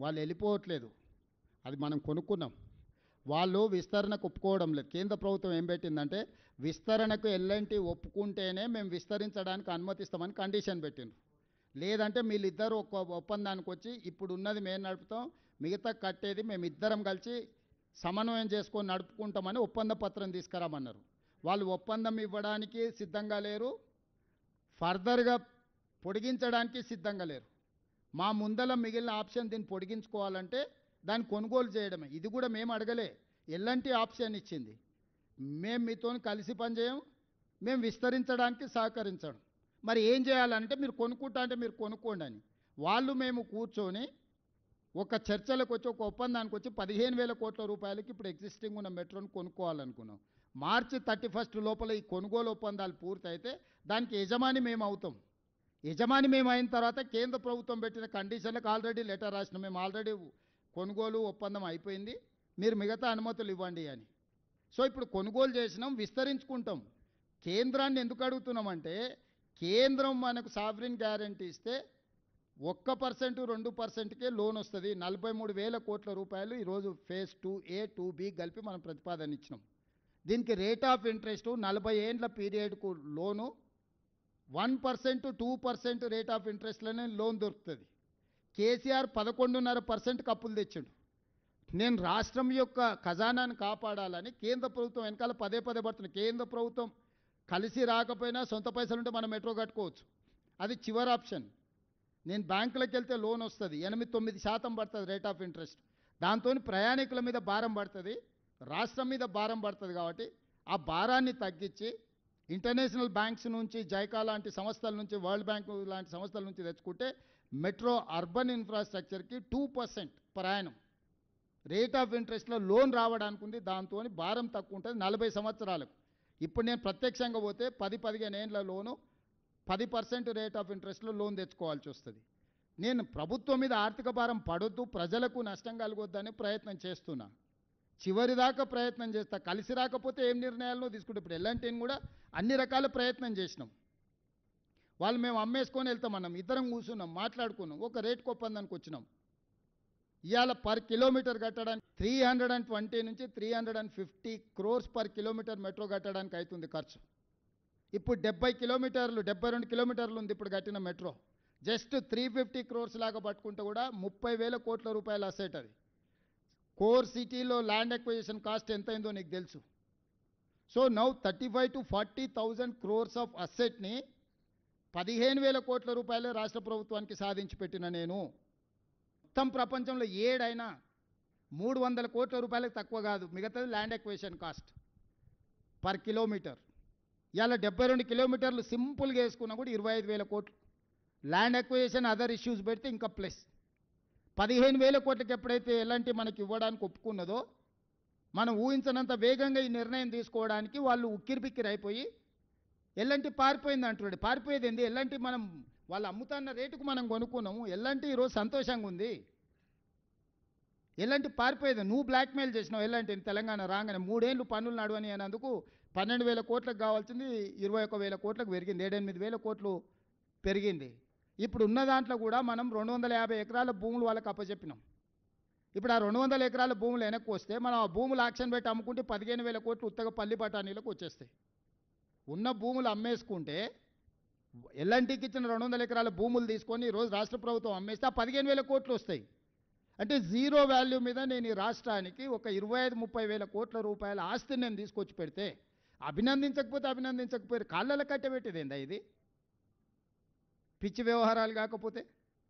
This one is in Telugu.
వాళ్ళు వెళ్ళిపోవట్లేదు, అది మనం కొనుక్కున్నాం. వాళ్ళు విస్తరణకు ఒప్పుకోవడం లేదు. కేంద్ర ప్రభుత్వం ఏం పెట్టిందంటే విస్తరణకు ఎల్ఎన్టీ ఒప్పుకుంటేనే మేము విస్తరించడానికి అనుమతిస్తామని కండిషన్ పెట్టిండ్రు. లేదంటే వీళ్ళిద్దరూ ఒక ఒప్పందానికి వచ్చి ఇప్పుడు ఉన్నది మేము నడుపుతాం, మిగతా కట్టేది మేమిద్దరం కలిసి సమన్వయం చేసుకొని నడుపుకుంటామని ఒప్పంద పత్రం తీసుకురామన్నారు. వాళ్ళు ఒప్పందం ఇవ్వడానికి సిద్ధంగా లేరు, ఫర్దర్గా పొడిగించడానికి సిద్ధంగా లేరు. మా ముందల మిగిలిన ఆప్షన్ దీన్ని పొడిగించుకోవాలంటే దాన్ని కొనుగోలు చేయడమే. ఇది కూడా మేము అడగలే, ఎలాంటి ఆప్షన్ ఇచ్చింది. మేము మీతో కలిసి పనిచేయం, మేము విస్తరించడానికి సహకరించడం. మరి ఏం చేయాలంటే మీరు కొనుక్కుంటా అంటే మీరు కొనుక్కోండి అని. వాళ్ళు మేము కూర్చొని ఒక చర్చలకు వచ్చి ఒక ఒప్పందానికి వచ్చి 15,000 కోట్ల రూపాయలకి ఇప్పుడు ఎగ్జిస్టింగ్ ఉన్న మెట్రోని కొనుక్కోవాలనుకున్నాం. మార్చి 31 లోపల ఈ కొనుగోలు ఒప్పందాలు పూర్తయితే దానికి యజమాని మేము అవుతాం. యజమాని మేము అయిన తర్వాత కేంద్ర ప్రభుత్వం పెట్టిన కండిషన్లకు ఆల్రెడీ లెటర్ రాసినాం, మేము ఆల్రెడీ కొనుగోలు ఒప్పందం అయిపోయింది, మీరు మిగతా అనుమతులు ఇవ్వండి అని. సో ఇప్పుడు కొనుగోలు చేసినాం, విస్తరించుకుంటాం. కేంద్రాన్ని ఎందుకు అడుగుతున్నామంటే కేంద్రం మనకు సావరిన్ గ్యారంటీ ఇస్తే 1%, 2%కే లోన్ వస్తుంది. 43,000 కోట్ల రూపాయలు ఈరోజు ఫేజ్ 2A 2B కలిపి మనం ప్రతిపాదన ఇచ్చినాం. దీనికి రేట్ ఆఫ్ ఇంట్రెస్ట్ 40 ఏండ్ల పీరియడ్కు లోను 1%, 2% రేట్ ఆఫ్ ఇంట్రెస్ట్లోనే లోన్ దొరుకుతుంది. కేసీఆర్ 11.5% అప్పులు తెచ్చిండు. నేను రాష్ట్రం యొక్క ఖజానాను కాపాడాలని కేంద్ర ప్రభుత్వం వెనకాల పదే పడుతుంది. కేంద్ర ప్రభుత్వం కలిసి రాకపోయినా సొంత పైసలుంటే మనం మెట్రో కట్టుకోవచ్చు, అది చివరి ఆప్షన్. నేను బ్యాంకులకు వెళ్తే లోన్ వస్తుంది, 8-9% పడుతుంది రేట్ ఆఫ్ ఇంట్రెస్ట్. దాంతో ప్రయాణికుల మీద భారం పడుతుంది, రాష్ట్రం మీద భారం పడుతుంది. కాబట్టి ఆ భారాన్ని తగ్గించి ఇంటర్నేషనల్ బ్యాంక్స్ నుంచి, జైకా లాంటి సంస్థల నుంచి, వరల్డ్ బ్యాంక్ లాంటి సంస్థల నుంచి తెచ్చుకుంటే మెట్రో అర్బన్ ఇన్ఫ్రాస్ట్రక్చర్కి 2% ప్రయాణం రేట్ ఆఫ్ ఇంట్రెస్ట్లో లోన్ రావడానికి ఉంది. దాంతో భారం తక్కువ ఉంటుంది 40 సంవత్సరాలకు. ఇప్పుడు నేను ప్రత్యక్షంగా పోతే 10-15 ఏండ్ల లోను 10% రేట్ ఆఫ్ ఇంట్రెస్ట్లో లోన్ తెచ్చుకోవాల్సి వస్తుంది. నేను ప్రభుత్వం మీద ఆర్థిక భారం పడొద్దు, ప్రజలకు నష్టం కలగొద్దని ప్రయత్నం చేస్తున్నా, చివరిదాకా ప్రయత్నం చేస్తా. కలిసి రాకపోతే ఏం నిర్ణయాలను తీసుకుంటే ఇప్పుడు ఎల్ఎన్టీని కూడా అన్ని రకాల ప్రయత్నం చేసినాం. వాళ్ళు మేము అమ్మేసుకొని వెళ్తామన్నాం, ఇద్దరం కూర్చున్నాం, మాట్లాడుకున్నాం, ఒక రేటుకు ఒప్పందానికి వచ్చినాం. ఇవాళ పర్ కిలోమీటర్ కట్టడానికి 320 నుంచి 350 crores పర్ కిలోమీటర్ మెట్రో కట్టడానికి అవుతుంది ఖర్చు. ఇప్పుడు 70 కిలోమీటర్లు 72 కిలోమీటర్లు ఉంది ఇప్పుడు కట్టిన మెట్రో. జస్ట్ 350 crores లాగా పట్టుకుంటే కూడా 30,000 కోట్ల రూపాయల అసెట్ అది. కోర్ సిటీలో ల్యాండ్ ఎక్విజిషన్ కాస్ట్ ఎంత అయిందో నీకు తెలుసు. So now 35,000 to 40,000 crores of అసెట్ని 15,000 కోట్ల రూపాయలే రాష్ట్ర ప్రభుత్వానికి సాధించి పెట్టిన నేను. మొత్తం ప్రపంచంలో ఏడైనా 300 కోట్ల రూపాయలకు తక్కువ కాదు మిగతాది land acquisition cost per kilometre. ఇలా 72 కిలోమీటర్లు సింపుల్గా వేసుకున్నా కూడా 25,000 కోట్లు. ల్యాండ్ ఎక్విజిషన్ అదర్ ఇష్యూస్ పెడితే ఇంకా ప్లస్ 15,000 కోట్లకి ఎప్పుడైతే ఎలాంటి మనకి ఇవ్వడానికి ఒప్పుకున్నదో మనం ఊహించినంత వేగంగా ఈ నిర్ణయం తీసుకోవడానికి వాళ్ళు ఉక్కిరిబిక్కిరి అయిపోయి ఎల్ఎన్టీ పారిపోయింది అంటున్నాడు. పారిపోయేది ఏంది? ఎల్ఎన్టీ మనం వాళ్ళు అమ్ముతున్న రేటుకు మనం కొనుక్కున్నాము. ఎల్ఎన్టీ ఈరోజు సంతోషంగా ఉంది. ఎల్ఎన్టీ పారిపోయేది, నువ్వు బ్లాక్మెయిల్ చేసినావు ఎల్ఎన్టీని. తెలంగాణ రాగానే 3 ఏళ్ళు పన్నులు నడవని అనేందుకు 12,000 కోట్లకు కావాల్సింది 21,000 కోట్లకు పెరిగింది, 7-8,000 కోట్లు పెరిగింది. ఇప్పుడు ఉన్న దాంట్లో కూడా మనం 250 ఎకరాల భూములు వాళ్ళకి అప్పచెప్పినాం. ఇప్పుడు ఆ 200 ఎకరాల భూములు వెనక్కి వస్తే మనం ఆ భూములు ఆక్షన్ పెట్టి అమ్ముకుంటే 15,000 కోట్లు ఉత్తగా పల్లి బఠానీలకు వచ్చేస్తాయి. ఉన్న భూములు అమ్మేసుకుంటే ఎల్ఎన్టీకి ఇచ్చిన 200 ఎకరాల భూములు తీసుకొని ఈరోజు రాష్ట్ర ప్రభుత్వం అమ్మేస్తే ఆ 15,000 కోట్లు వస్తాయి. అంటే జీరో వాల్యూ మీద నేను ఈ రాష్ట్రానికి ఒక 25-30 కోట్ల రూపాయల ఆస్తిని నేను తీసుకొచ్చి పెడితే అభినందించకపోతే కాళ్ళలో కట్టబెట్టేది ఏందా ఇది? పిచ్చి వ్యవహారాలు కాకపోతే.